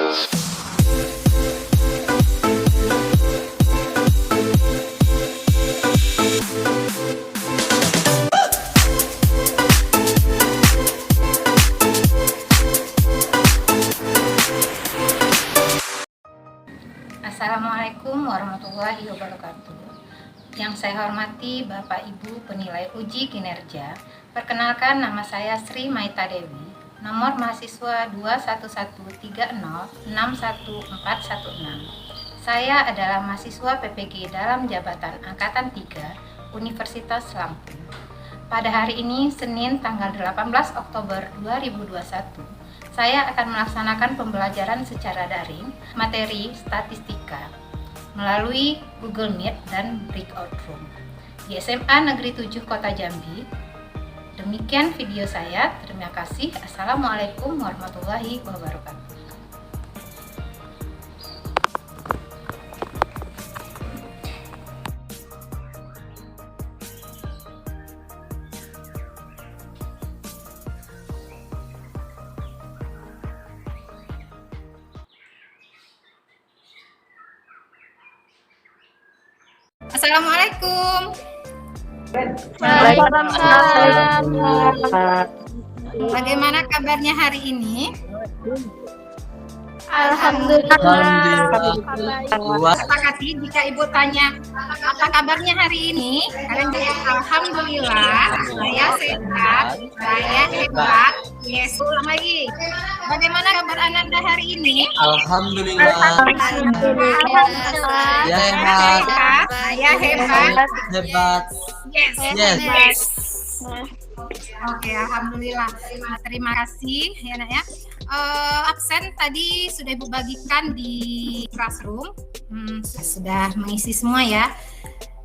Assalamualaikum warahmatullahi wabarakatuh. Yang saya hormati Bapak Ibu penilai uji kinerja, perkenalkan nama saya Sri Maita Dewi, nomor mahasiswa 211261416. Saya adalah mahasiswa PPG dalam jabatan Angkatan 3 Universitas Lampung. Pada hari ini, Senin tanggal 18 Oktober 2021, saya akan melaksanakan pembelajaran secara daring materi statistika melalui Google Meet dan Breakout Room di SMA Negeri 7 Kota Jambi. Demikian video saya. Terima kasih. Assalamualaikum warahmatullahi wabarakatuh. Assalamualaikum. Waalaikumsalam. Bagaimana kabarnya hari ini? Alhamdulillah. Sepakati jika Ibu tanya apa kabarnya hari ini, kalian jawab alhamdulillah, saya sehat, saya hebat. Yes, ulang lagi. Bagaimana kabar Ananda hari ini? Alhamdulillah. Ya hebat. Saya hebat. Hebat. Yes. Yes. Oke, alhamdulillah. Terima kasih ya Nak ya. Absen tadi sudah Ibu bagikan di classroom. Sudah mengisi semua ya.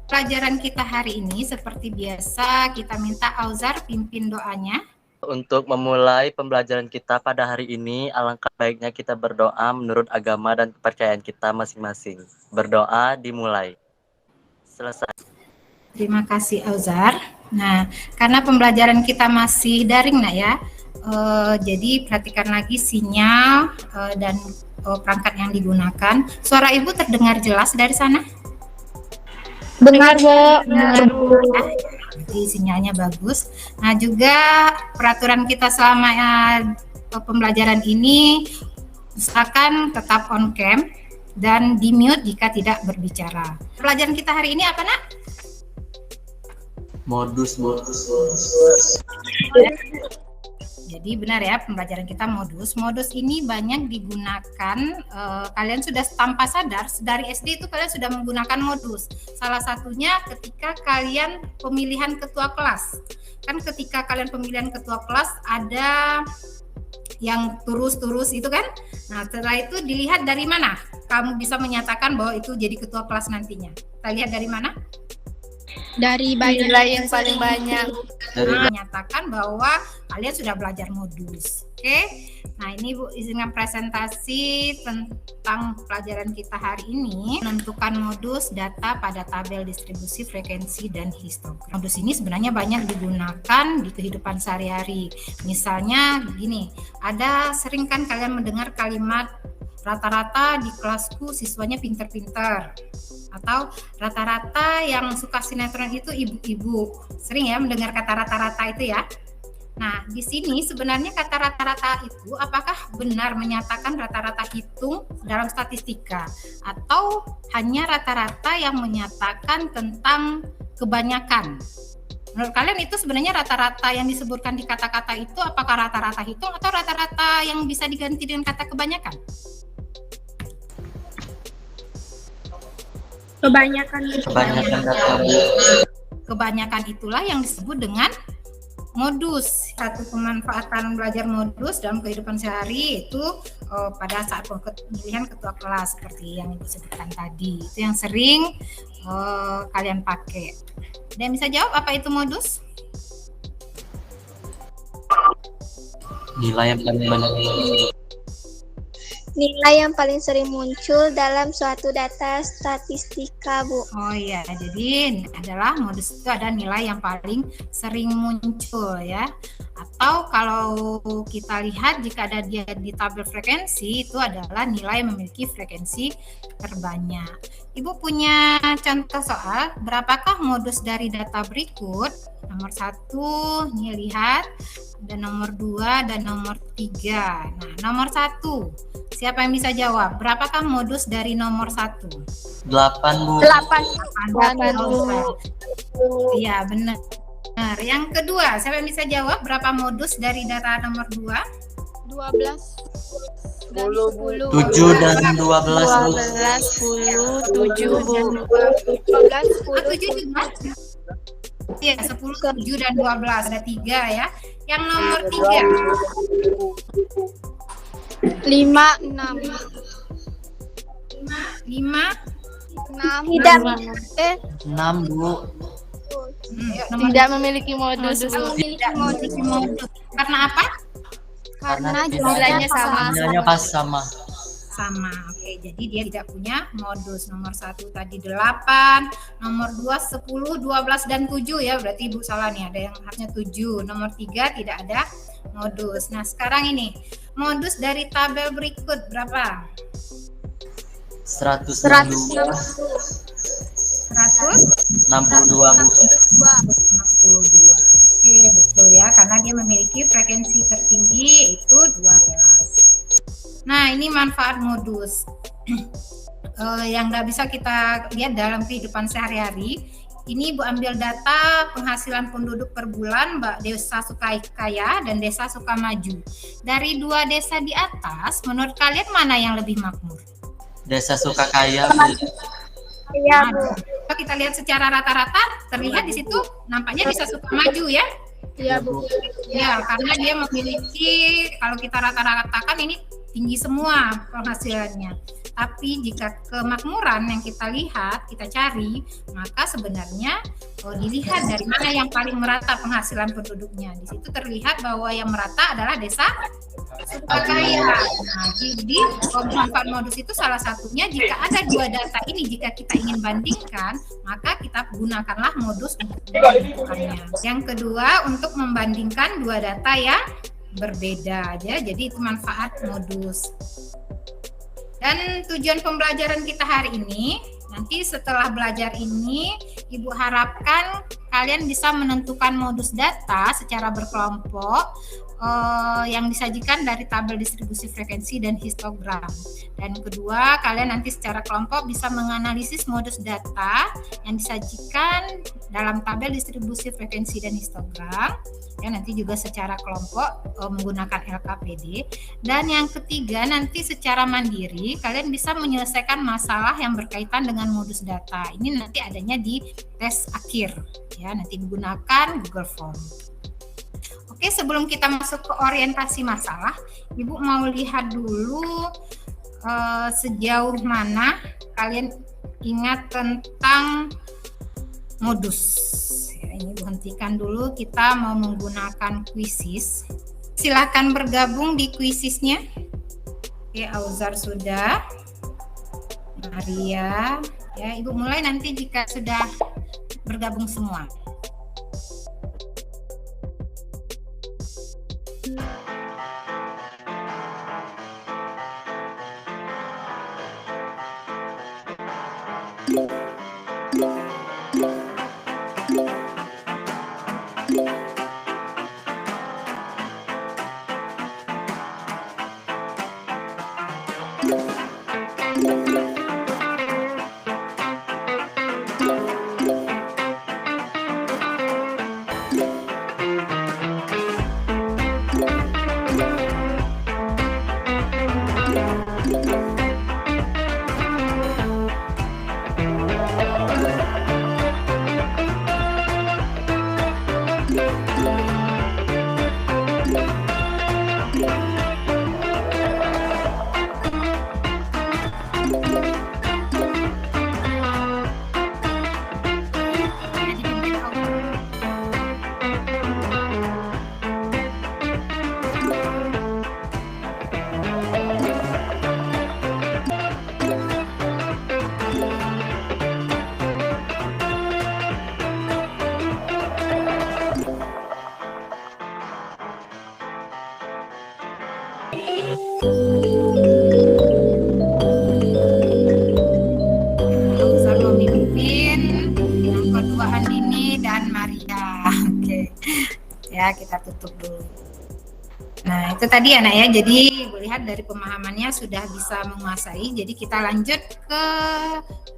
Pelajaran kita hari ini seperti biasa kita minta Auzar pimpin doanya. Untuk memulai pembelajaran kita pada hari ini, alangkah baiknya kita berdoa menurut agama dan kepercayaan kita masing-masing. Berdoa dimulai. Selesai. Terima kasih Auzar. Nah, karena pembelajaran kita masih daring Nak ya, jadi perhatikan lagi sinyal dan perangkat yang digunakan. Suara Ibu terdengar jelas dari sana? Dengar, Bu. Jadi sinyalnya bagus. Nah, juga peraturan kita selama pembelajaran ini usahakan tetap on cam dan di mute jika tidak berbicara. Pelajaran kita hari ini apa Nak? Modus. Jadi benar ya, pembelajaran kita modus. Modus ini banyak digunakan, kalian sudah tanpa sadar, dari SD itu kalian sudah menggunakan modus. Salah satunya ketika kalian pemilihan ketua kelas. Kan ketika kalian pemilihan ketua kelas ada yang turus itu kan. Nah setelah itu dilihat dari mana kamu bisa menyatakan bahwa itu jadi ketua kelas nantinya. Kita lihat dari mana? Dari nilai yang paling banyak. Menyatakan bahwa kalian sudah belajar modus. Oke. Nah, ini Bu izinkan presentasi tentang pelajaran kita hari ini, menentukan modus data pada tabel distribusi frekuensi dan histogram. Modus ini sebenarnya banyak digunakan di kehidupan sehari-hari. Misalnya gini, ada sering kan kalian mendengar kalimat rata-rata di kelasku siswanya pinter-pinter, atau rata-rata yang suka sinetron itu ibu-ibu. Sering ya mendengar kata rata-rata itu ya. Nah, di sini sebenarnya kata rata-rata itu apakah benar menyatakan rata-rata hitung dalam statistika, atau hanya rata-rata yang menyatakan tentang kebanyakan? Menurut kalian itu sebenarnya rata-rata yang disebutkan di kata-kata itu apakah rata-rata hitung atau rata-rata yang bisa diganti dengan kata kebanyakan? Kebanyakan data. Kebanyakan itulah yang disebut dengan modus. Satu pemanfaatan belajar modus dalam kehidupan sehari itu pada saat pemilihan ketua kelas seperti yang Ibu sebutkan tadi. Itu yang sering kalian pakai. Ada yang bisa jawab apa itu modus? Nilai yang paling banyak. nilai yang paling sering muncul dalam suatu data statistika, Bu. Oh iya, jadi adalah modus itu ada nilai yang paling sering muncul ya. Atau kalau kita lihat jika ada dia di tabel frekuensi itu adalah nilai memiliki frekuensi terbanyak. Ibu punya contoh soal, berapakah modus dari data berikut? Nomor 1, nih lihat, ada nomor 2 dan nomor 3. Nah, nomor 1, siapa yang bisa jawab? Berapakah modus dari nomor 1? 8, Bu. 8, Bu. Iya, benar. Nah, yang kedua, siapa yang bisa jawab berapa modus dari data nomor 2? 12 dan 10. 7 dan 12, Bu. 10, 7, Bu. 12, 10. 7 juga? Iya, 10, 7, dan 12. Ada 3 ya. Yang nomor 3? 5, 6. 5? 6. Tidak. 6, Bu. Tidak memiliki modus. Tidak memiliki modus. Karena apa? Karena nilainya sama. Nilainya pas sama. Sama. Oke, jadi dia tidak punya modus. Nomor 1 tadi 8, nomor 2 10, 12 dan 7 ya. Berarti Ibu salah nih, ada yang harusnya 7. Nomor 3 tidak ada modus. Nah, sekarang ini modus dari tabel berikut berapa? 162, 62, Bu. 162. Oke, betul ya, karena dia memiliki frekuensi tertinggi yaitu 12. Nah, ini manfaat modus. Yang nggak bisa kita lihat dalam kehidupan sehari-hari. Ini Ibu ambil data penghasilan penduduk per bulan Mbak Desa Sukakaya dan Desa Sukamaju. Dari 2 desa di atas, menurut kalian mana yang lebih makmur? Desa Sukakaya, Bu. Iya, Nah, kalau kita lihat secara rata-rata, terlihat di situ nampaknya Desa Sukamaju ya. Iya, Bu. Ya, karena dia memiliki, kalau kita rata-ratakan ini tinggi semua penghasilannya. Tapi jika kemakmuran yang kita lihat, kita cari, maka sebenarnya dilihat dari mana yang paling merata penghasilan penduduknya. Di situ terlihat bahwa yang merata adalah Desa Sukakaya. Nah, jadi manfaat modus itu salah satunya jika ada 2 data ini, jika kita ingin bandingkan, maka kita gunakanlah modus untuk membandingkannya. Yang kedua, untuk membandingkan 2 data yang berbeda aja, jadi itu manfaat modus. Dan tujuan pembelajaran kita hari ini, nanti setelah belajar ini, Ibu harapkan kalian bisa menentukan modus data secara berkelompok yang disajikan dari tabel distribusi frekuensi dan histogram. Dan kedua, kalian nanti secara kelompok bisa menganalisis modus data yang disajikan dalam tabel distribusi frekuensi dan histogram. Ya, nanti juga secara kelompok menggunakan LKPD. Dan yang ketiga, nanti secara mandiri kalian bisa menyelesaikan masalah yang berkaitan dengan modus data. Ini nanti adanya di tes akhir, ya, nanti menggunakan Google Form. Oke, sebelum kita masuk ke orientasi masalah, Ibu mau lihat dulu sejauh mana kalian ingat tentang modus. Ya, ini Ibu hentikan dulu, kita mau menggunakan quizzes. Silakan bergabung di quizzesnya. Oke, Auzar sudah, Maria, ya Ibu mulai nanti jika sudah bergabung semua. ya, kita tutup dulu. Nah, itu tadi anak ya. Jadi, Ibu lihat dari pemahamannya sudah bisa menguasai. Jadi, kita lanjut ke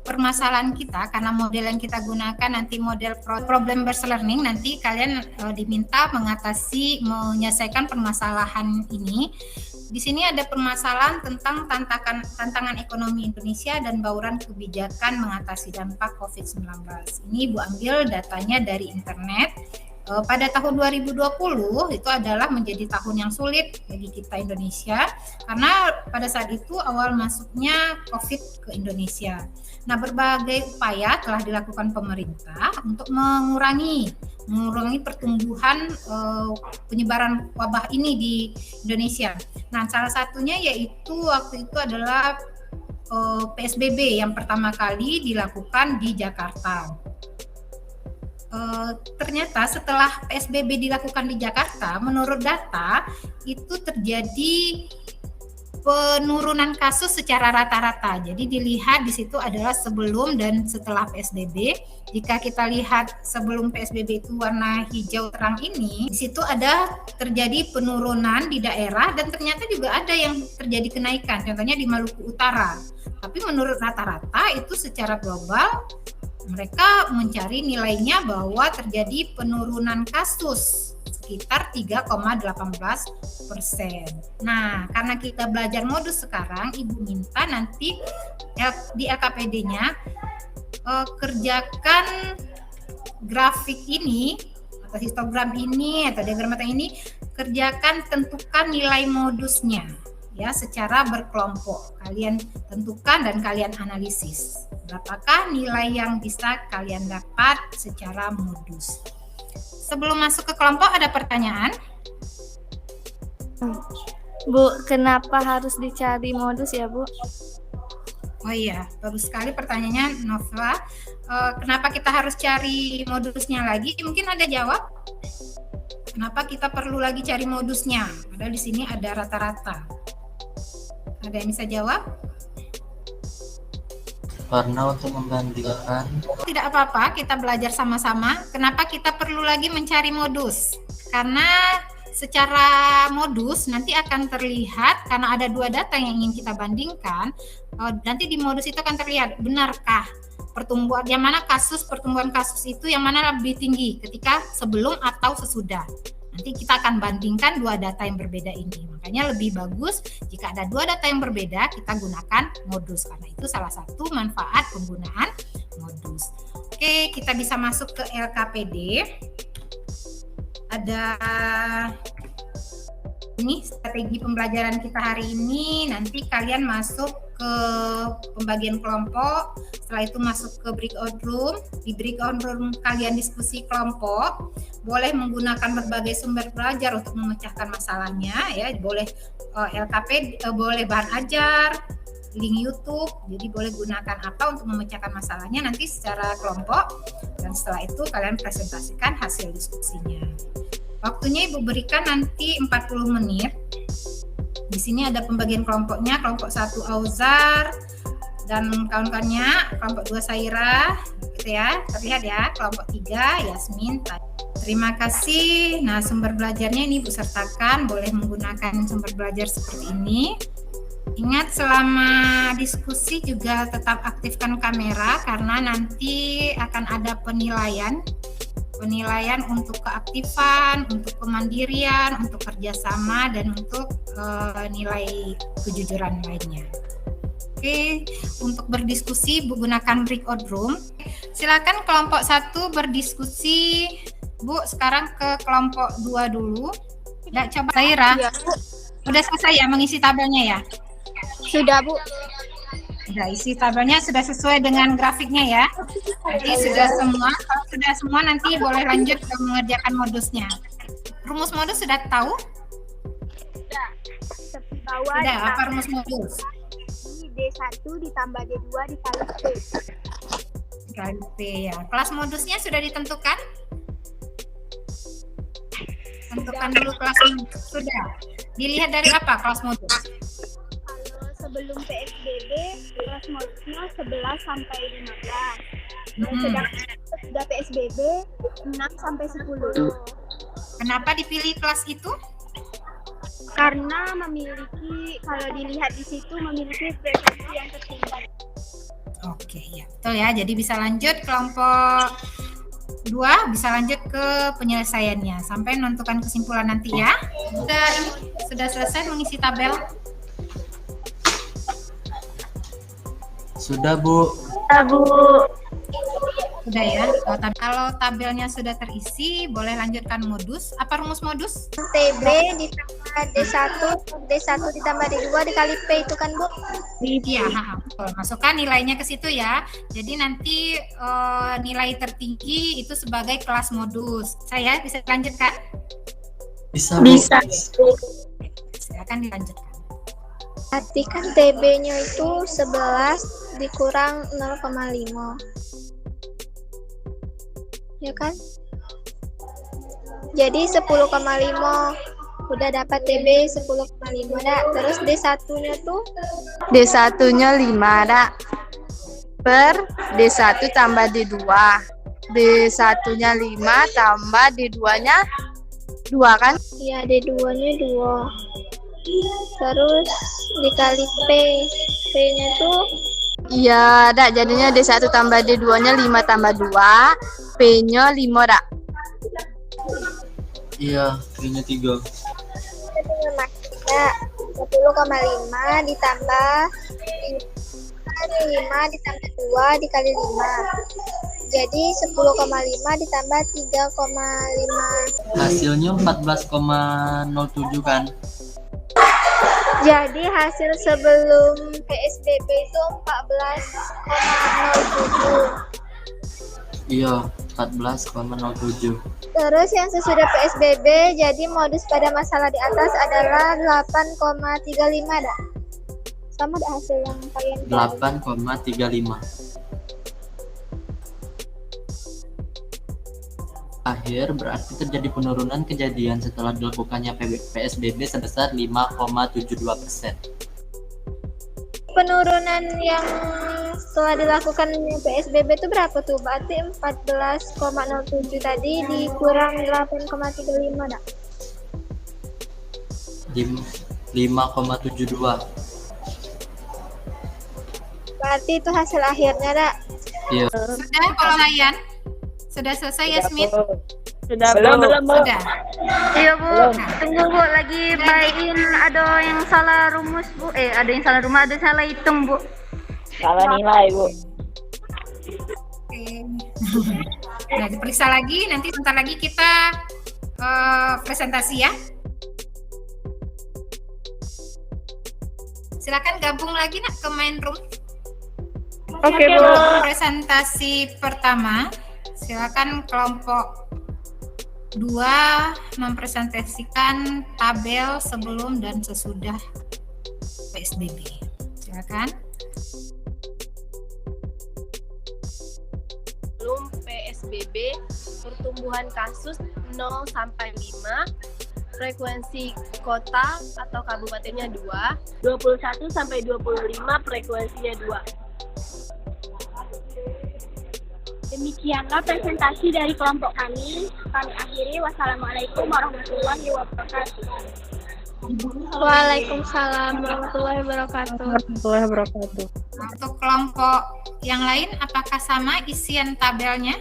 permasalahan kita. Karena model yang kita gunakan nanti model problem based learning, nanti kalian diminta menyelesaikan permasalahan ini. Di sini ada permasalahan tentang tantangan ekonomi Indonesia dan bauran kebijakan mengatasi dampak COVID-19. Ini Ibu ambil datanya dari internet. Pada tahun 2020 itu adalah menjadi tahun yang sulit bagi kita Indonesia karena pada saat itu awal masuknya COVID ke Indonesia. Nah, berbagai upaya telah dilakukan pemerintah untuk mengurangi pertumbuhan penyebaran wabah ini di Indonesia. Nah, salah satunya yaitu waktu itu adalah PSBB yang pertama kali dilakukan di Jakarta. Ternyata setelah PSBB dilakukan di Jakarta, menurut data itu terjadi penurunan kasus secara rata-rata. Jadi dilihat di situ adalah sebelum dan setelah PSBB. Jika kita lihat sebelum PSBB itu warna hijau terang ini, di situ ada terjadi penurunan di daerah dan ternyata juga ada yang terjadi kenaikan. Contohnya di Maluku Utara. Tapi menurut rata-rata itu secara global mereka mencari nilainya bahwa terjadi penurunan kasus sekitar 3,18%. Nah, karena kita belajar modus sekarang, Ibu minta nanti di LKPD-nya kerjakan grafik ini atau histogram ini atau diagram mata ini, kerjakan tentukan nilai modusnya ya secara berkelompok. Kalian tentukan dan kalian analisis. Berapakah nilai yang bisa kalian dapat secara modus? Sebelum masuk ke kelompok ada pertanyaan? Bu, kenapa harus dicari modus ya, Bu? Oh iya, bagus sekali pertanyaannya Nova. Kenapa kita harus cari modusnya lagi? Mungkin ada jawab? Kenapa kita perlu lagi cari modusnya? Padahal di sini ada rata-rata. Ada yang bisa jawab? Karena untuk membandingkan. Tidak apa-apa, kita belajar sama-sama. Kenapa kita perlu lagi mencari modus? Karena secara modus nanti akan terlihat, karena ada dua data yang ingin kita bandingkan, nanti di modus itu akan terlihat benarkah pertumbuhan, yang mana pertumbuhan kasus itu yang mana lebih tinggi ketika sebelum atau sesudah. Nanti kita akan bandingkan dua data yang berbeda ini. Makanya lebih bagus jika ada dua data yang berbeda, kita gunakan modus. Karena itu salah satu manfaat penggunaan modus. Oke, kita bisa masuk ke LKPD. Ada ini strategi pembelajaran kita hari ini. Nanti kalian masuk ke pembagian kelompok, setelah itu masuk ke breakout room. Di breakout room kalian diskusi kelompok, boleh menggunakan berbagai sumber belajar untuk memecahkan masalahnya ya, boleh LKP, boleh bahan ajar, link YouTube, jadi boleh gunakan apa untuk memecahkan masalahnya nanti secara kelompok, dan setelah itu kalian presentasikan hasil diskusinya. Waktunya Ibu berikan nanti 40 menit. Di sini ada pembagian kelompoknya, kelompok 1 Auzar dan kawan-kawannya, kelompok 2 Saira, gitu ya, terlihat ya, kelompok 3 Yasmin. Terima kasih. Nah, sumber belajarnya ini Ibu sertakan, boleh menggunakan sumber belajar seperti ini. Ingat selama diskusi juga tetap aktifkan kamera karena nanti akan ada penilaian untuk keaktifan, untuk kemandirian, untuk kerjasama, dan untuk nilai kejujuran lainnya. Oke, untuk berdiskusi gunakan breakout room. Silakan kelompok 1 berdiskusi. Bu, sekarang ke kelompok 2 dulu. Nggak, coba Saira. Ya. Udah selesai ya mengisi tabelnya ya? Sudah, Bu. Sudah, isi tabelnya sudah sesuai dengan grafiknya ya. Jadi sudah semua. Kalau sudah semua nanti boleh lanjut ke mengerjakan modusnya. Rumus modus sudah tahu? Sudah. Bawah Sudah, apa rumus modus? D1 ditambah D2 dikali P. Dikali P ya. Kelas modusnya sudah ditentukan? Tentukan dulu kelas modus. Sudah. Dilihat dari apa kelas modus? Sebelum PSBB, kelas modusnya 11 sampai 15. Sedangkan sudah PSBB 6 sampai 10. Kenapa dipilih kelas itu? Karena memiliki, kalau dilihat di situ memiliki frekuensi yang tertinggi. Oke, ya betul ya. Jadi bisa lanjut kelompok 2, bisa lanjut ke penyelesaiannya sampai menentukan kesimpulan nanti ya. Sudah selesai mengisi tabel? Sudah, Bu. Sudah ya. Kalau tabelnya sudah terisi, boleh lanjutkan modus. Apa rumus modus? TB ditambah D1 ditambah D2 dikali P itu kan, Bu? Iya, betul. Masukkan nilainya ke situ ya. Jadi nanti nilai tertinggi itu sebagai kelas modus. Saya bisa lanjut, Kak? Bisa, Bu. Silakan dilanjutkan. Berarti kan TB-nya itu 11 dikurang 0,5. Ya kan? Jadi 10,5. Udah dapat TB 10,5 dah. Terus D1-nya tuh? D1-nya 5 dah. Per D1 tambah D2. D1-nya 5 tambah D2-nya 2 kan? Iya, D2-nya 2. Terus dikali P. P-nya tuh? Iya, dak jadinya D1 tambah D2-nya 5 tambah 2. P-nya 5 dak. Iya, P-nya 3. Nah, 10,5 ditambah 5 ditambah 2 dikali 5. Jadi 10,5 ditambah 3,5. Hasilnya 14,07 kan? Jadi hasil sebelum PSBB itu 14,07. Iya, 14,07. Terus yang sesudah PSBB, jadi modus pada masalah di atas adalah 8,35 dah. Sama dah hasil yang kalian 8,35. Akhir berarti terjadi penurunan kejadian setelah dilakukannya PSBB sebesar 5,72%. Penurunan yang setelah dilakukan PSBB itu berapa tuh? Berarti 14,07 tadi dikurang 8,35 dah. 5,72. Berarti itu hasil akhirnya dah. Iya. Sudah penilaian? Sudah selesai, Yasmin? Belum, Bu. Sudah. Iya, Bu. Tunggu, Bu. Lagi baikin ada yang salah rumus, Bu. Ada yang salah rumah, ada yang salah hitung, Bu. Salah nilai, Bu. Oke. Nah, diperiksa lagi. Nanti sebentar lagi kita presentasi ya. Silakan gabung lagi nak ke main room. Oke, Bu. Presentasi pertama. Silakan kelompok 2 mempresentasikan tabel sebelum dan sesudah PSBB. Silakan. Sebelum PSBB, pertumbuhan kasus 0 sampai 5, frekuensi kota atau kabupatennya 2, 21 sampai 25 frekuensinya 2. Demikianlah presentasi dari kelompok kami. Kami akhiri. Wassalamualaikum warahmatullahi wabarakatuh. Waalaikumsalam warahmatullahi wabarakatuh. Untuk kelompok yang lain, apakah sama isian tabelnya?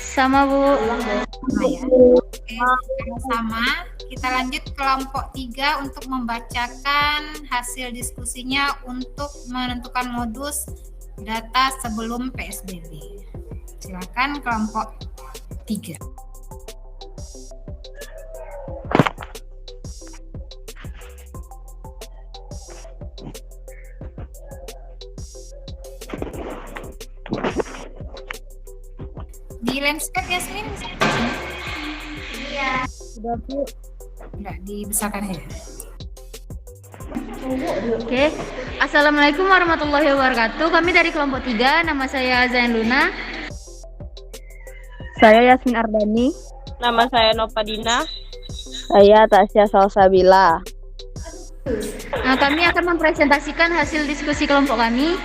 Sama, Bu. Sama ya. Oke, kalau sama, kita lanjut kelompok 3 untuk membacakan hasil diskusinya untuk menentukan modus data sebelum PSBB. Silakan kelompok 3. Di landscape, Yasmin? Iya. Sudah, Bu. Enggak dibesarkan ya. Oke. Assalamualaikum warahmatullahi wabarakatuh. Kami dari kelompok 3. Nama saya Zain Luna. Saya Yasmin Ardani. Nama saya Nopadina. Saya Tasya Salsabila. Nah, kami akan mempresentasikan hasil diskusi kelompok kami.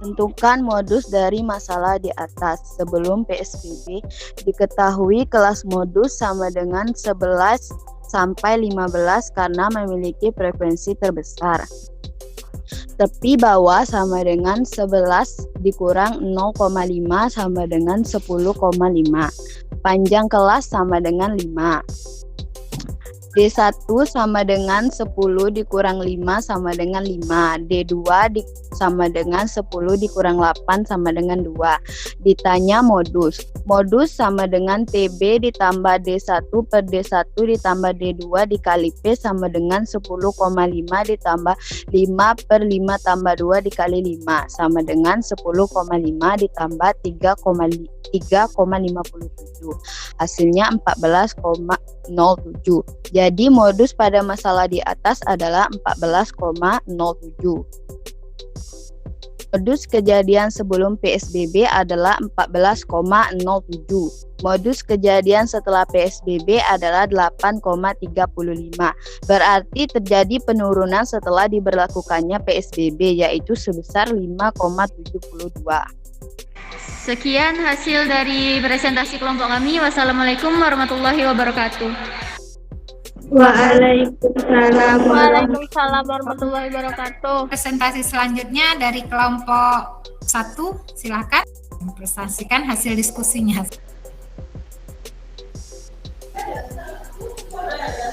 Tentukan modus dari masalah di atas. Sebelum PSBB, diketahui kelas modus sama dengan 11 sampai 15 karena memiliki frekuensi terbesar. Tepi bawah sama dengan 11 dikurang 0,5 sama dengan 10,5. Panjang kelas sama dengan 5. D1 sama dengan 10 dikurang 5 sama dengan 5. D2 sama dengan 10 dikurang 8 sama dengan 2. Ditanya modus. Modus sama dengan TB ditambah D1 per D1 ditambah D2 dikali P sama dengan 10,5 ditambah 5 per 5 tambah 2 dikali 5 sama dengan 10,5 ditambah 3,57. Hasilnya 14,07. Jadi modus pada masalah di atas adalah 14,07. Modus kejadian sebelum PSBB adalah 14,07. Modus kejadian setelah PSBB adalah 8,35. Berarti terjadi penurunan setelah diberlakukannya PSBB yaitu sebesar 5,72. Sekian hasil dari presentasi kelompok kami. Wassalamualaikum warahmatullahi wabarakatuh. Waalaikumsalam. Waalaikumsalam warahmatullahi wabarakatuh. Presentasi selanjutnya dari kelompok 1, silakan presentasikan hasil diskusinya.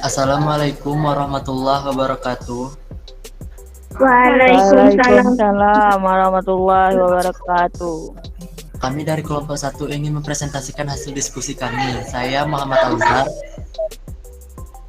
Assalamualaikum warahmatullahi wabarakatuh. Waalaikumsalam warahmatullahi wabarakatuh. Kami dari kelompok 1 ingin mempresentasikan hasil diskusi kami. Saya Muhammad Alzhar.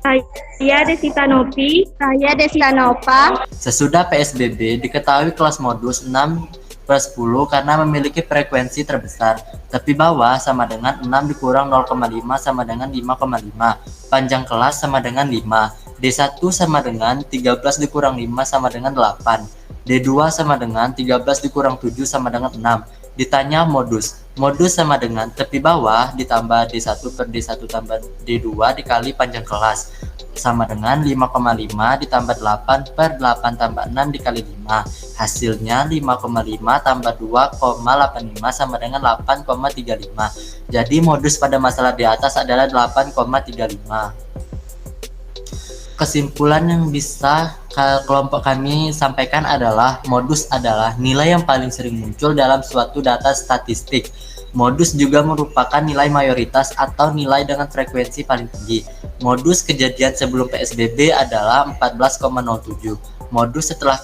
Saya Desita Nopi. Saya Desita Nova. Sesudah PSBB, diketahui kelas modus 6/10 karena memiliki frekuensi terbesar. Tepi bawah sama dengan 6 dikurang 0,5 sama dengan 5,5. Panjang kelas sama dengan 5. D1 sama dengan 13 dikurang 5 sama dengan 8. D2 sama dengan 13 dikurang 7 sama dengan 6. Ditanya modus. Modus sama dengan tepi bawah ditambah D1 per D1 tambah D2 dikali panjang kelas sama dengan 5,5 ditambah 8 per 8 tambah 6 dikali 5. Hasilnya 5,5 tambah 2,85 sama dengan 8,35. Jadi modus pada masalah di atas adalah 8,35. Kesimpulan yang bisa kelompok kami sampaikan adalah modus adalah nilai yang paling sering muncul dalam suatu data statistik. Modus juga merupakan nilai mayoritas atau nilai dengan frekuensi paling tinggi. Modus kejadian sebelum PSBB adalah 14,07. Modus setelah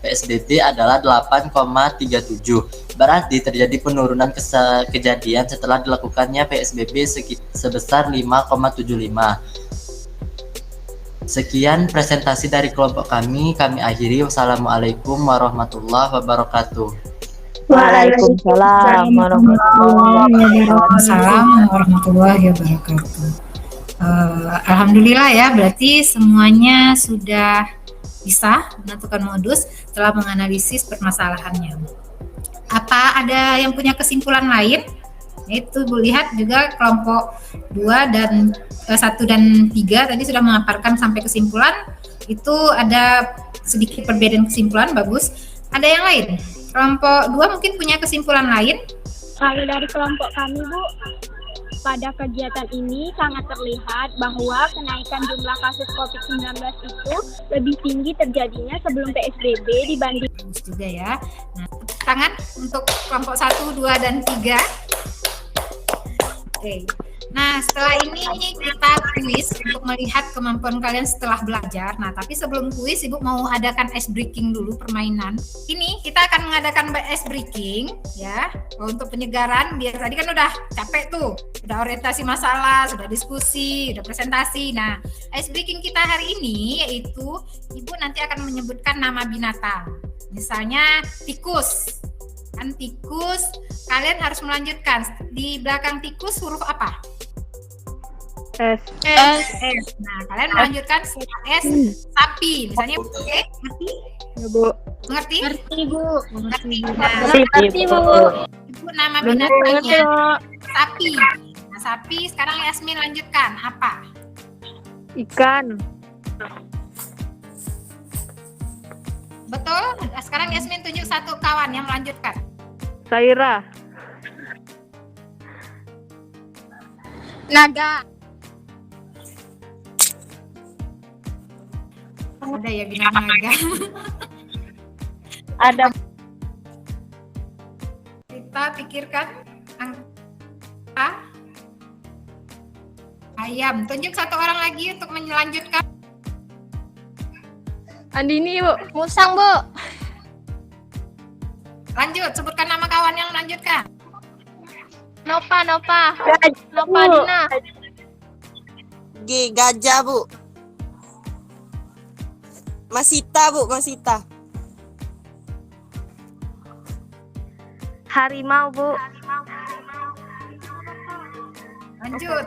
PSBB adalah 8,37. Berarti terjadi penurunan kejadian setelah dilakukannya PSBB sebesar 5,75. Sekian presentasi dari kelompok kami akhiri. Wassalamualaikum warahmatullahi wabarakatuh. Waalaikumsalam warahmatullahi wabarakatuh. Alhamdulillah ya, berarti semuanya sudah bisa menentukan modus setelah menganalisis permasalahannya. Apa ada yang punya kesimpulan lain? Itu Bu lihat juga kelompok 2 dan 1 dan 3 tadi sudah memaparkan sampai kesimpulan. Itu ada sedikit perbedaan kesimpulan, bagus. Ada yang lain? Kelompok 2 mungkin punya kesimpulan lain? Kalau dari kelompok kami, Bu, pada kegiatan ini sangat terlihat bahwa kenaikan jumlah kasus COVID-19 itu lebih tinggi terjadinya sebelum PSBB dibanding. Bagus juga ya. Nah, tepuk tangan untuk kelompok 1, 2, dan 3. Oke. Nah, setelah ini kita kuis untuk melihat kemampuan kalian setelah belajar. Nah, tapi sebelum kuis, Ibu mau adakan ice breaking dulu permainan. Ini kita akan mengadakan ice breaking ya, untuk penyegaran. Biar tadi kan udah capek tuh, udah orientasi masalah, sudah diskusi, udah presentasi. Nah, ice breaking kita hari ini yaitu Ibu nanti akan menyebutkan nama binatang. Misalnya tikus. Kan tikus, kalian harus melanjutkan. Di belakang tikus huruf apa? S. Nah, kalian melanjutkan setelah S, sapi. Misalnya, oke, ngerti? Ya, Bu. Mengerti? Ngerti, Bu. Ngerti. Nah, Ngerti, Bu. Ibu nama binatangnya sapi. Nah, sapi sekarang Yasmin lanjutkan. Apa? Ikan. Betul? Sekarang Yasmin tunjuk satu kawan yang melanjutkan. Saira. Naga. Ada ya bintang naga. Ada. Kita pikirkan angka ayam. Tunjuk satu orang lagi untuk melanjutkan. Andini, Bu. Musang, Bu. Lanjut, sebutkan nama kawan yang melanjutkan. Nova. Nova Dina. Gajah, Bu. Masita, Bu, Masita. Harimau, Bu. Lanjut.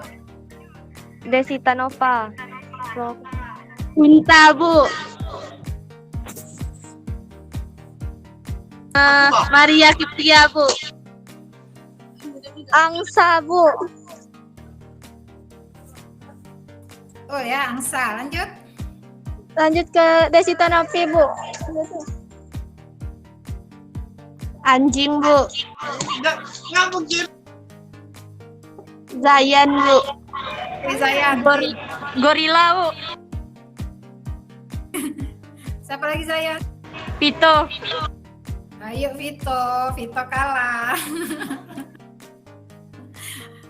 Desita Nova. Unta, Bu. Maria Kiptia, Bu. Angsa, Bu. Oh ya, angsa. Lanjut. Lanjut ke Desita Novi, Bu. Anjing, Bu. Zayan, Bu. Zayan. Gorila, Bu. Siapa lagi Zayan? Pito. Ayo Vito kalah.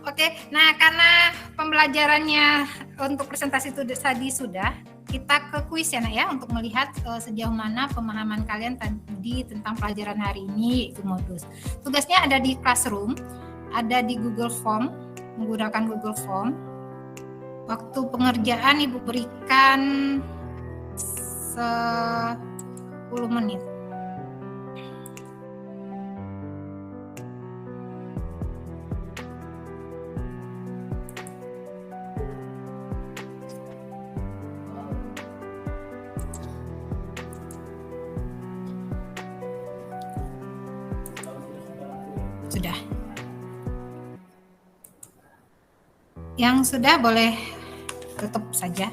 Oke, nah karena pembelajarannya untuk presentasi itu tadi sudah, kita ke kuis ya Nak ya, untuk melihat sejauh mana pemahaman kalian tadi tentang pelajaran hari ini, yaitu modus. Tugasnya ada di Classroom, ada di Google Form, menggunakan Google Form. Waktu pengerjaan Ibu berikan 10 menit. Sudah. Yang sudah boleh tutup saja.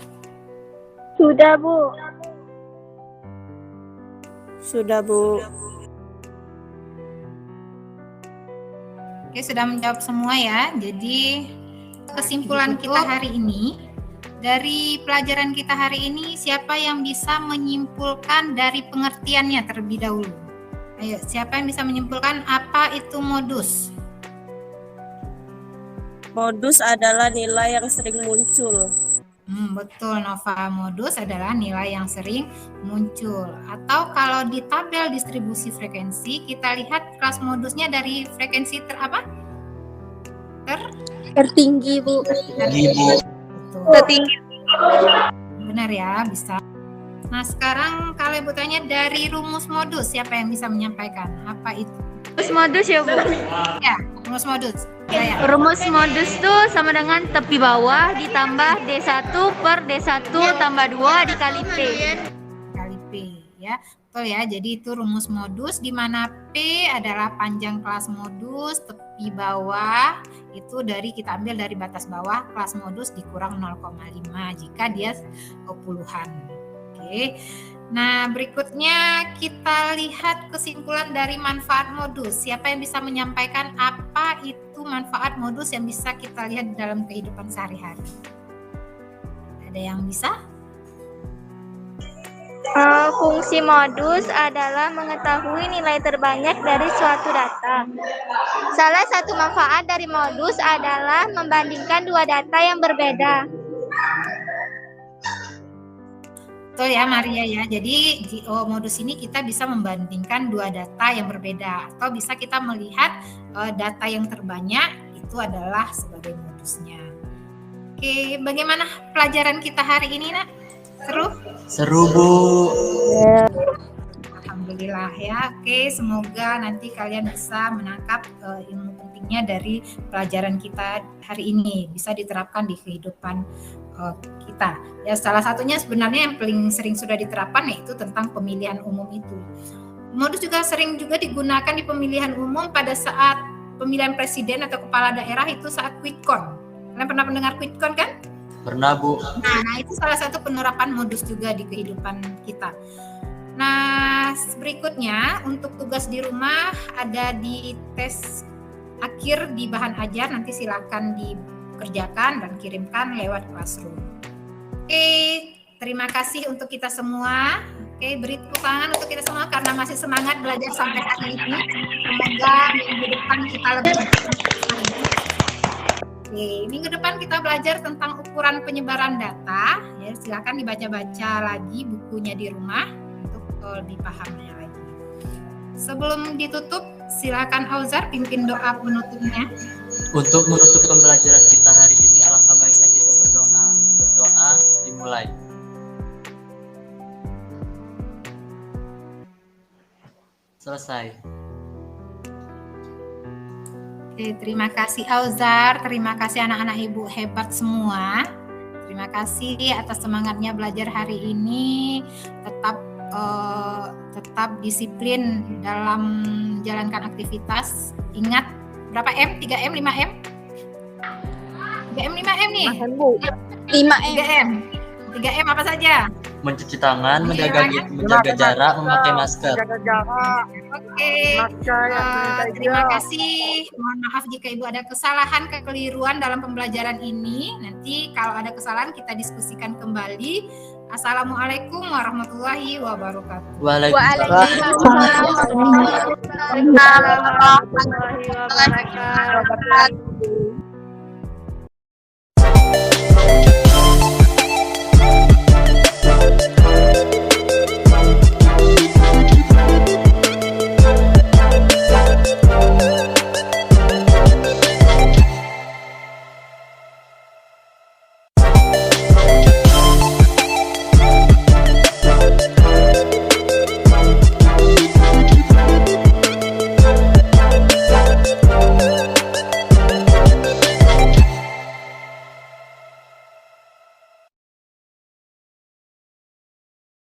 Sudah, Bu. Sudah, Bu. Oke, sudah menjawab semua ya. Jadi kesimpulan kita hari ini, dari pelajaran kita hari ini, siapa yang bisa menyimpulkan dari pengertiannya terlebih dahulu? Ayo, siapa yang bisa menyimpulkan apa itu modus? Modus adalah nilai yang sering muncul. Betul Nova, modus adalah nilai yang sering muncul. Atau kalau di tabel distribusi frekuensi, kita lihat kelas modusnya dari frekuensi Tertinggi, Bu. Tertinggi. Benar ya, bisa. Nah sekarang kalau Ibu tanya dari rumus modus, siapa yang bisa menyampaikan? Apa itu? Rumus modus ya, Bu? Ya, rumus modus. Ya. Rumus modus tuh sama dengan tepi bawah ditambah D1 per D1 tambah 2 dikali P. Kali P, ya. Betul ya, jadi itu rumus modus di mana P adalah panjang kelas modus, tepi bawah itu kita ambil dari batas bawah kelas modus dikurang 0,5 jika dia puluhan. Oke. Nah, berikutnya kita lihat kesimpulan dari manfaat modus. Siapa yang bisa menyampaikan apa itu manfaat modus yang bisa kita lihat dalam kehidupan sehari-hari? Ada yang bisa? Fungsi modus adalah mengetahui nilai terbanyak dari suatu data. Salah satu manfaat dari modus adalah membandingkan dua data yang berbeda. Betul ya Maria ya, jadi modus ini kita bisa membandingkan dua data yang berbeda atau bisa kita melihat data yang terbanyak itu adalah sebagai modusnya. Oke, bagaimana pelajaran kita hari ini Nak? Seru? Seru Bu. Alhamdulillah ya, oke semoga nanti kalian bisa menangkap ilmu pentingnya dari pelajaran kita hari ini, bisa diterapkan di kehidupan kita. Ya salah satunya sebenarnya yang paling sering sudah diterapkan yaitu tentang pemilihan umum itu. Modus juga sering juga digunakan di pemilihan umum pada saat pemilihan presiden atau kepala daerah itu saat quick count. Kalian pernah mendengar quick count kan? Pernah Bu. Nah itu salah satu penerapan modus juga di kehidupan kita. Nah, berikutnya untuk tugas di rumah ada di tes akhir di bahan ajar, nanti silakan dikerjakan dan kirimkan lewat Classroom. Oke, terima kasih untuk kita semua. Oke, beri tepuk tangan untuk kita semua karena masih semangat belajar sampai hari ini. Semoga minggu depan kita lebih lagi. Oke, minggu depan kita belajar tentang ukuran penyebaran data. Ya, silakan dibaca-baca lagi bukunya di rumah untuk dipahaminya lagi. Sebelum ditutup, silakan Auzar pimpin doa penutupnya. Untuk menutup pembelajaran kita hari ini, alangkah baiknya kita berdoa. Berdoa dimulai. Selesai. Oke, terima kasih Auzar, terima kasih anak-anak ibu hebat semua. Terima kasih atas semangatnya belajar hari ini. Tetap disiplin dalam menjalankan aktivitas. Ingat berapa M? 3M, 5M? 3M, 5M nih? 5M. 3M apa saja? Mencuci tangan, menjaga jarak, memakai masker. Oke, terima kasih. Mohon maaf jika Ibu ada kesalahan, kekeliruan dalam pembelajaran ini. Nanti kalau ada kesalahan kita diskusikan kembali. Assalamualaikum warahmatullahi wabarakatuh. Waalaikumsalam warahmatullahi wabarakatuh.